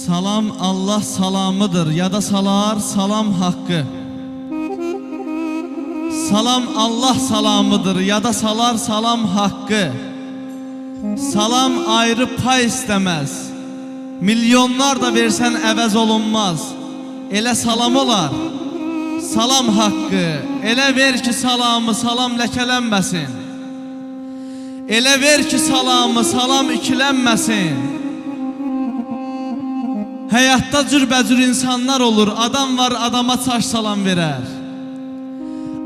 Salam Allah salamıdır, ya da salar salam hakkı. Salam Allah salamıdır, ya da salar salam hakkı. Salam ayrı pay istemez, milyonlar da versen əvəz olunmaz. Elə salam olar, salam haqqı. Elə ver ki salamı salam ləkələnməsin. Elə ver ki salamı salam ikilənməsin. Həyatda cürbəcür insanlar olur. Adam var adama çaş salam verər.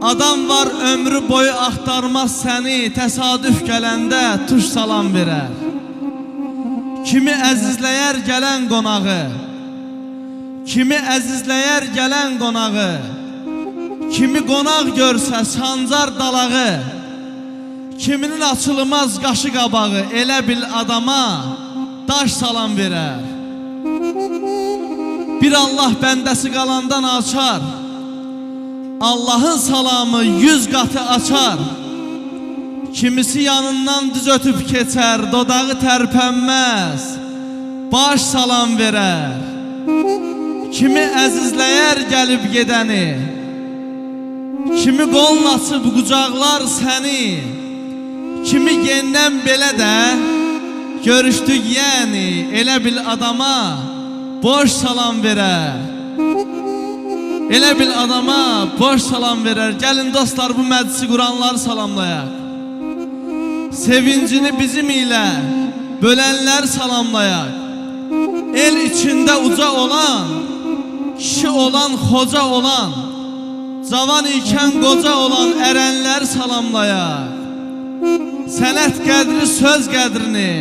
Adam var ömrü boyu axtarmaz səni, təsadüf gələndə tuş salam verər. Kimi əzizləyər gələn qonağı, kimi əzizləyər gələn qonağı, kimi qonaq görsə sancar dalağı, kiminin açılmaz qaşı qabağı, elə bil adama daş salam verər. Bir Allah bəndəsi qalandan açar, Allahın salamı 100 qatı açar. Kimisi yanından düz ötüb keçər, dodağı tərpənməz, baş salam verər. Kimi əzizləyər gəlib gedəni, kimi qolun açıb qucaqlar səni, kimi gendən belə də görüşdük yəni, elə bil adama boş salam verər. Elə bil adama boş salam verər. Gəlin dostlar, bu məclisi quranları salamlayaq. Sevincini bizim ilə bölənlər salamlayaq. El içində uca olan, kişi olan, xoca olan, cavan ikən qoca olan ərənlər salamlayaq. Sənət qədri söz qədrini,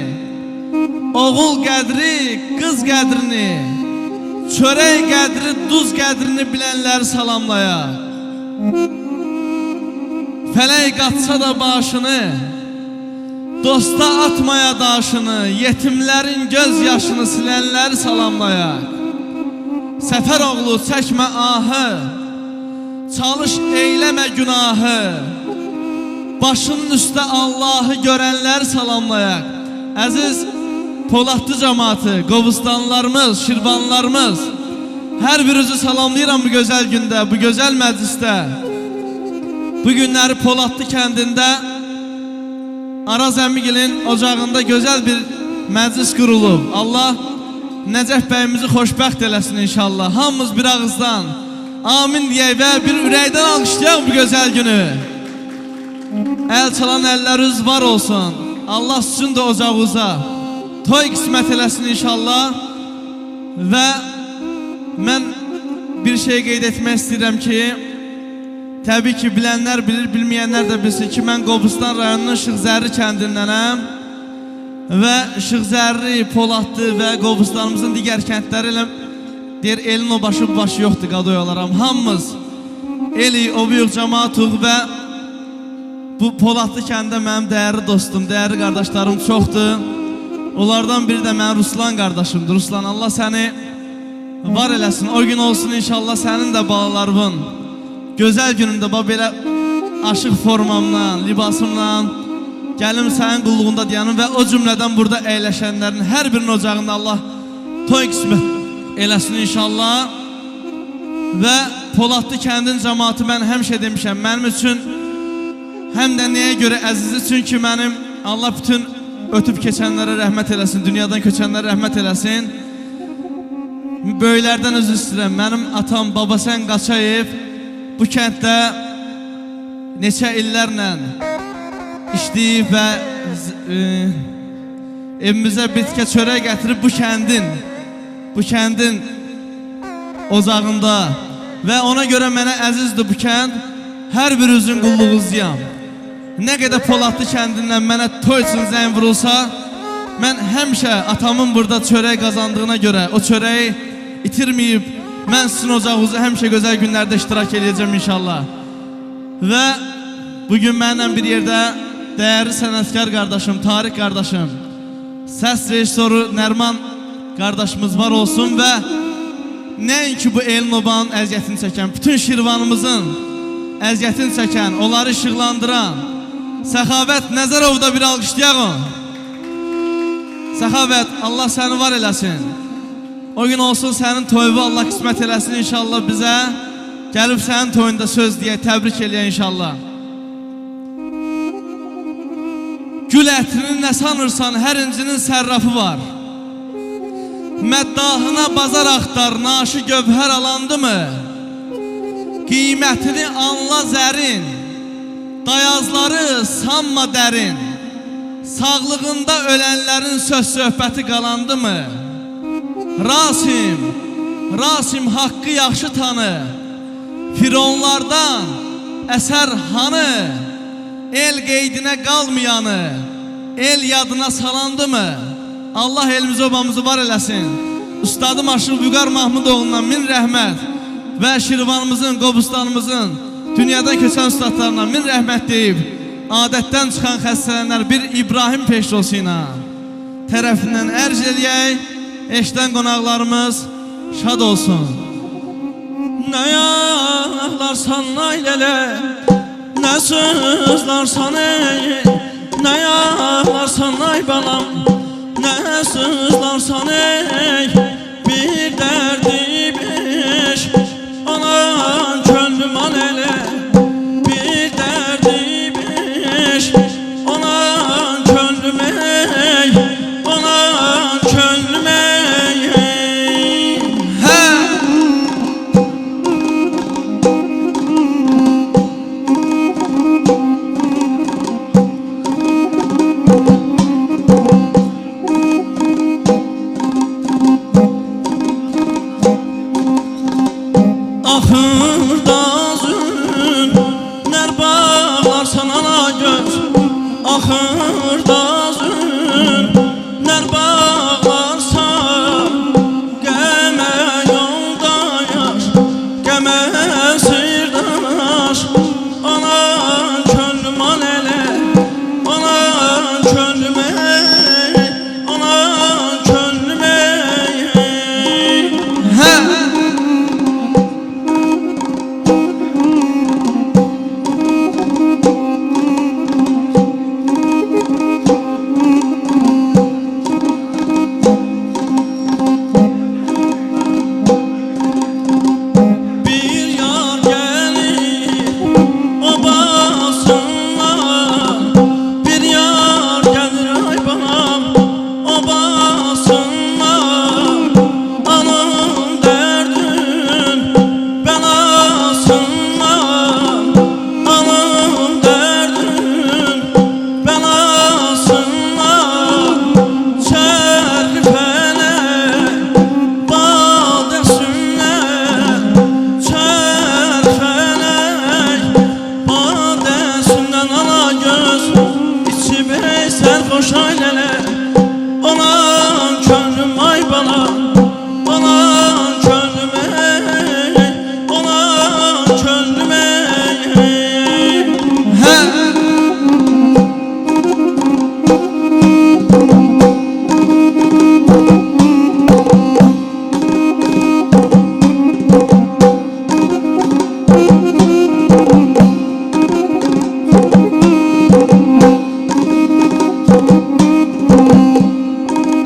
oğul qədri qız qədrini, çörək qədri duz qədrini bilənlər salamlayaq. Fələk qatsa da başını, dosta atmaya daşını, yetimlərin göz yaşını silənlər salamlayaq. Səfər oğlu çəkmə ahı, çalış eyləmə günahı, başının üstə Allahı görənlər salamlayaq. Əziz Poladlı cəmaatı, Qobustanlarımız, Şirvanlarımız, hər birinizi salamlayıram bu gözəl gündə, bu gözəl məclisdə. Bu günləri Poladlı kəndində Araz əmigilin ocağında gözəl bir məclis qurulub. Allah Nəcəf bəyimizi xoşbəxt eləsin inşallah. Hamımız bir ağızdan amin deyək və bir ürəkdən alqışlayaq bu gözəl günü. Əl çalan əlləriniz var olsun. Allah sizin də ocağınıza toy qismət eləsin inşallah. Və mən bir şey qeyd etmək istəyirəm ki, təbii ki bilənlər bilir, bilməyənlər də bilsin ki, mən Qobustan rayonunun Şıxzərri kəndindənəm və Şıxzərri, Poladlı və Qobustanımızın digər kəndləri ilə deyir, elin o başı bu başı yoxdur, qadoy olaram. Hamımız eli, o büyük cəmaatuq və bu Poladlı kəndə mənim dəyərli dostum, dəyərli qardaşlarım çoxdur. Onlardan biri də mənim Ruslan qardaşımdır. Ruslan, Allah səni var eləsin. O gün olsun inşallah sənin də balalarımın gözəl günündə belə aşıq formamla, libasımla gəlim sənin qulluğunda deyanım və o cümlədən burada əyləşənlərin hər birinin ocağında Allah toy qismət eləsin inşallah. Və Poladlı kəndin cəmaatı mən həmişə demişəm, mənim üçün həm də nəyə görə əzizi, çünki mənim Allah bütün ötüb keçənlərə rəhmət eləsin, dünyadan köçənlərə rəhmət eləsin. Böyüklərdən özür istəyirəm. Mənim atam Babasən Qaçayev bu kənddə neçə illərlə işləyib və evimizə bitkə çörək gətirib bu kəndin ocağında və ona görə mənə əzizdir bu kənd. Hər bir üzün qulluğuzuyam. Nə qədər Poladlı kəndindən mənə toy üçün zəng vurulsa, mən həmişə atamın burada çörək qazandığına görə o çörəyi itirməyib, mən sizin ocağınızı həmişə gözəl günlərdə iştirak edəcəm inşallah. Və bugün mənimlə bir yerdə dəyərli sənətkar qardaşım, Tarık qardaşım, səs rejissoru Nərman qardaşımız var olsun və nəinki bu elin obanın əziyyətini çəkən, bütün Şirvanımızın əziyyətini çəkən, onları işıqlandıran Səxavət Nəzərovda bir alqışlayaq. Səxavət, Allah səni var eləsin. O gün olsun sənin toyunu Allah qismət eləsin inşallah bizə. Gəlib sənin toyunda söz deyə təbrik eləyə inşallah. Gül ətrini nə sanırsan hər incinin sərrafı var. Məddahına bazar axtar, naşı gövhər alandı mı? Qiymətini anla zərin, dayazları sanma dərin. Sağlığında ölənlərin söz söhbəti qalandı mı? Rasim haqqı yaxşı tanı. Fironlardan əsər hanı? El qeydinə qalmayanı el yadına salandı mı? Allah elimizi obamızı var eləsin. Ustadım Aşıq Vüqar Mahmudoğlu'ndan min rəhmət və Şirvanımızın, Qobustanımızın dünyadan keçən ustadlarına min rəhmət deyib, adətdən çıxan xəstələnlər bir İbrahim Peşrosu ilə tərəfindən ərz eləyək. Eşdən qonaqlarımız şad olsun. Nə yağlarsan aylələ, nə sızlarsan ey, nə yağlarsan ay balam, nə sızlarsan ey, bir dərdi beş, anan könlüm al elə, bir dərdi beş, anan könlüm ey, anan könlüm ey.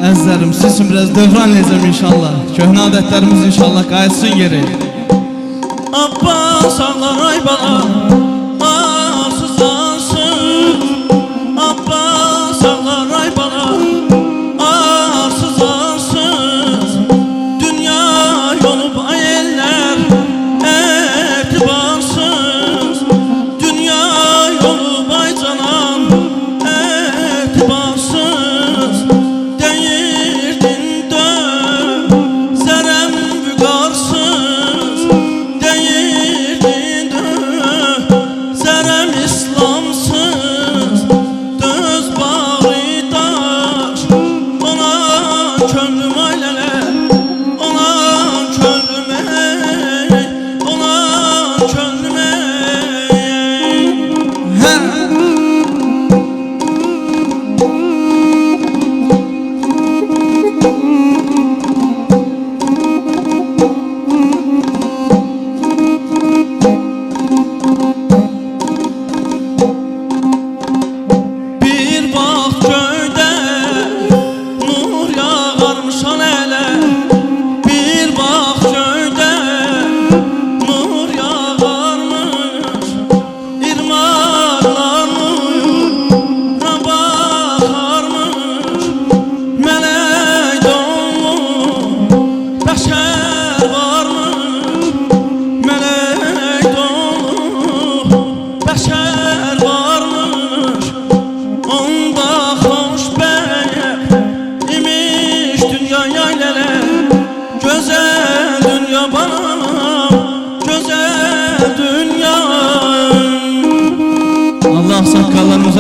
Əzizlərim, siz üçün biraz dövran edəcəm inşallah. Köhnə adətlərimiz inşallah qayıtsın geri. Abbas ağlar ay bala, arsız arsız. Abbas ağlar ay bala, arsız arsız. Dünya yolu ay eller etibarsız. Dünya yolu ay canam etibarsız. Deyirdin döv zərəm vüqarsız. Deyirdin döv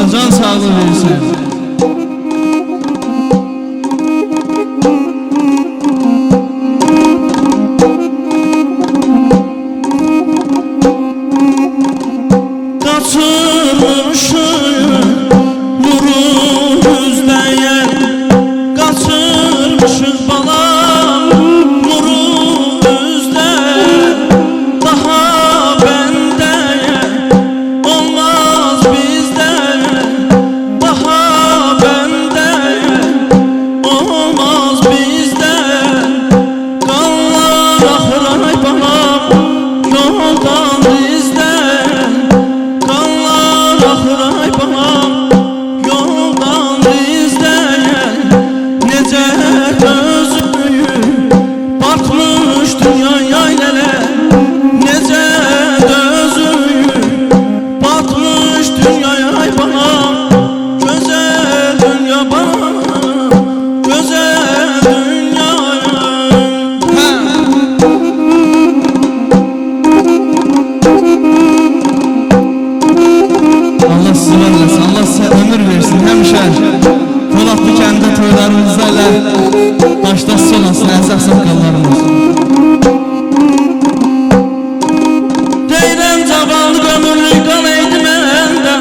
Allah can sağlığı versin. Kaçırmışım nuru üzleyen, kaçırmışız balam nuru üzleyen. Daha bendeye olmaz bizde, daha bendeye olmaz bizde. Kanlar ahır ay balam yoldan bizde. Ahır ay balam yoldan izleyen, nece gözlüğü batmış dünya yaylele, nece gözlüğü batmış dünya ay balam. Güzel dünya balam, güzel dünya. Allah sizi vermesin, Allah size ömür versin. Həmişə Polatlı kəndə toylarımızda ilə başdası olasın əziz ağsaqqallarımız. Deyirəm cavanlıq ömürlük qan eydi məndə,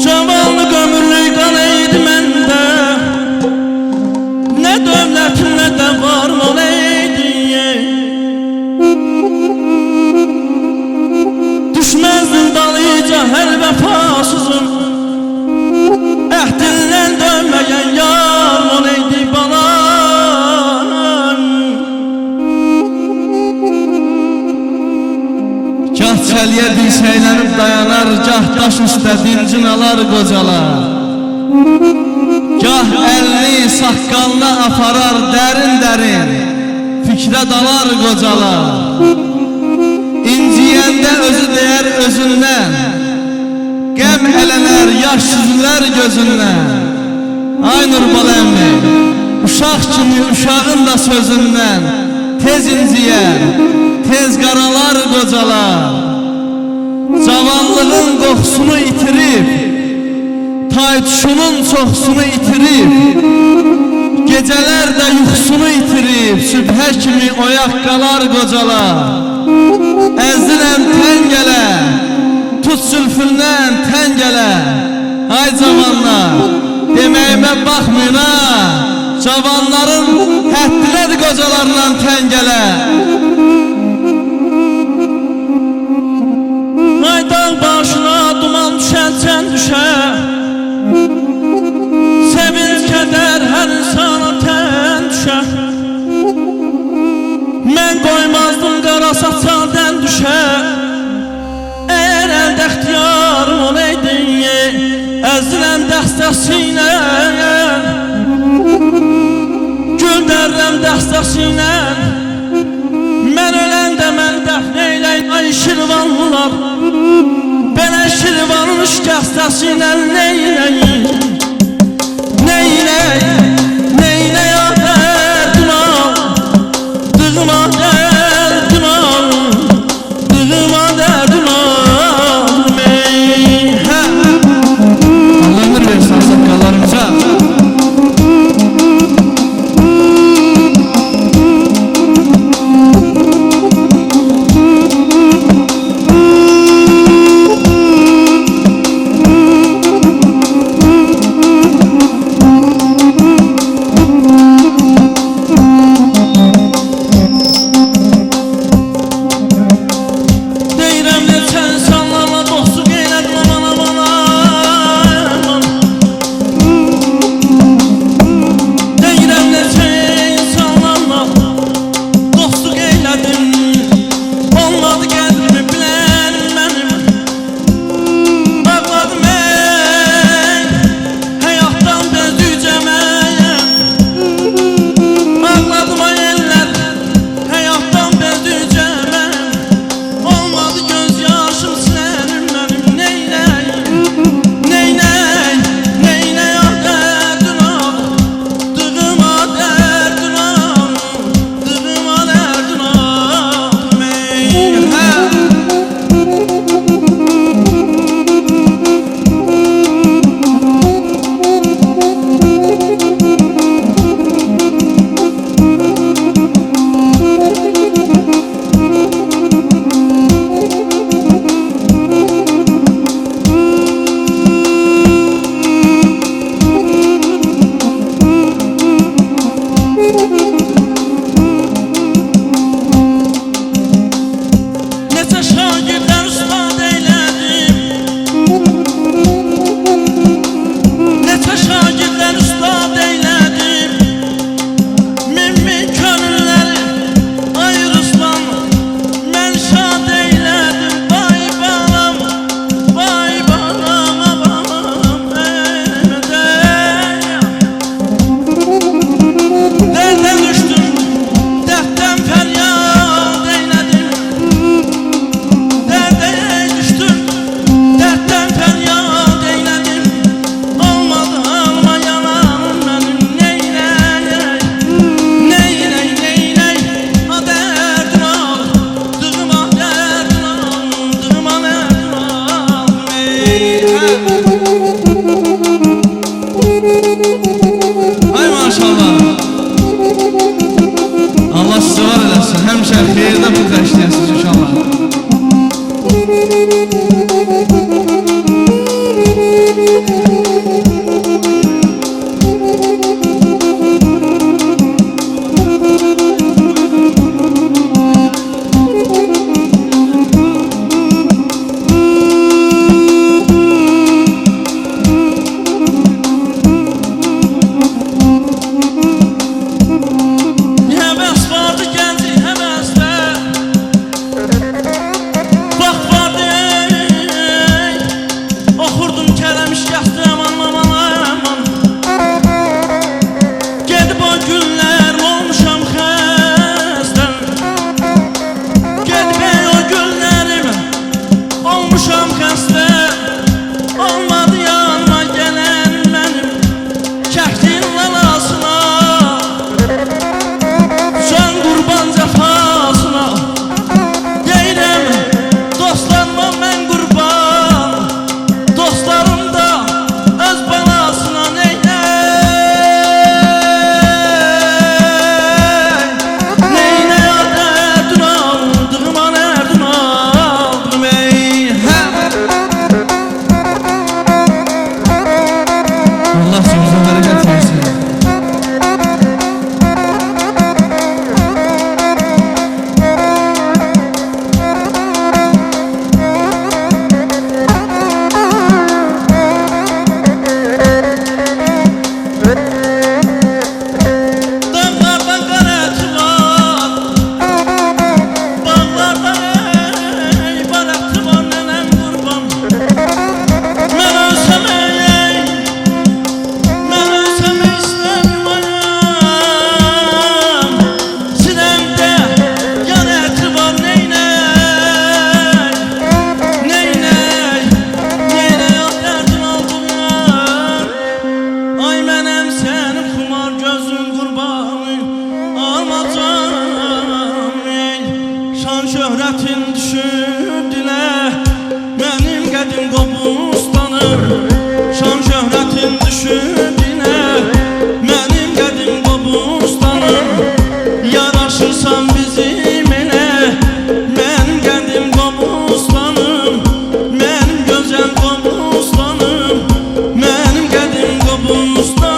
cavanlıq ömürlük qan eydi məndə. Nə dövlətim, nə də var mal eydi. Düşməzdin dalıca hər vəfasızım, əhdindən dönməyən yar mal eydi balam. Gah çəliyə dirsəylənib dayanar, gah daş üstə dincin alar qocalar. Gah əlini saqqalına aparar dərin-dərin, fikrə dalar qocalar. İnciyəndə özü deyər özündən, qəm ələnər, yaş süzülər gözündən. Ay Nurbal əmmi, uşaq kimi uşağın da sözündən tez inciyər, tez qaralar qocalar. Cavanlığın qoxusunu itirib, taytuşunun çoxsunu itirib, gecələr də yuxusunu itirib, sübhə kimi oyaq qalar qocalar. Əzdirəm tən gələ, tut zülfündən tən gələ. Ay cavanlar, deməyimə baxmayın ha, cavanların həddilədir qocalarından tən gələ. Ay dağ başına duman düşərkən düşər, sevinç kədər hər insana tən düşər. Mən qoymazdım qara saçlardan düşər, əgər əldə ixtiyarım olaydı, əzilən dəstəsinə, gül dərrəm dəstəsinə. Mən öləndə mən dəfn eyləyin ay şirvanlılar, belə şirvanın şikəstəsinə neyləyin, neyləyin, neyləyin ah dərdim al, dığıma dərdim al, dığıma dərdim al. Allah ömür versin ağsaqqallarımıza. Ay maşallah. Allah sizi var eləsin. Həmişə xeyirdə bu təşkiləsiniz inşallah. Şöhretin düşüb dilə Mənim qədim qobustanım Şan şöhretin düşüb dilə Mənim qədim qobustanım Yaraşırsan bizim elə Mənim qədim qobustanım Mənim gözəl qobustanım Mənim qədim qobustanım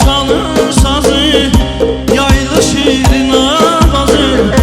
Çalır sazı, yayılır şirin avazı.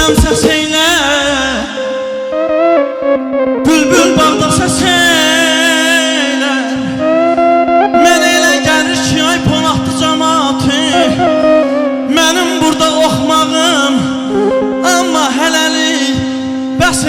həm səs eylə, bülbül bağda səs eylə. Mən elə gəlir ki, ay Poladlı cəmaatı, mənim burada oxmağım, amma hələlik bəs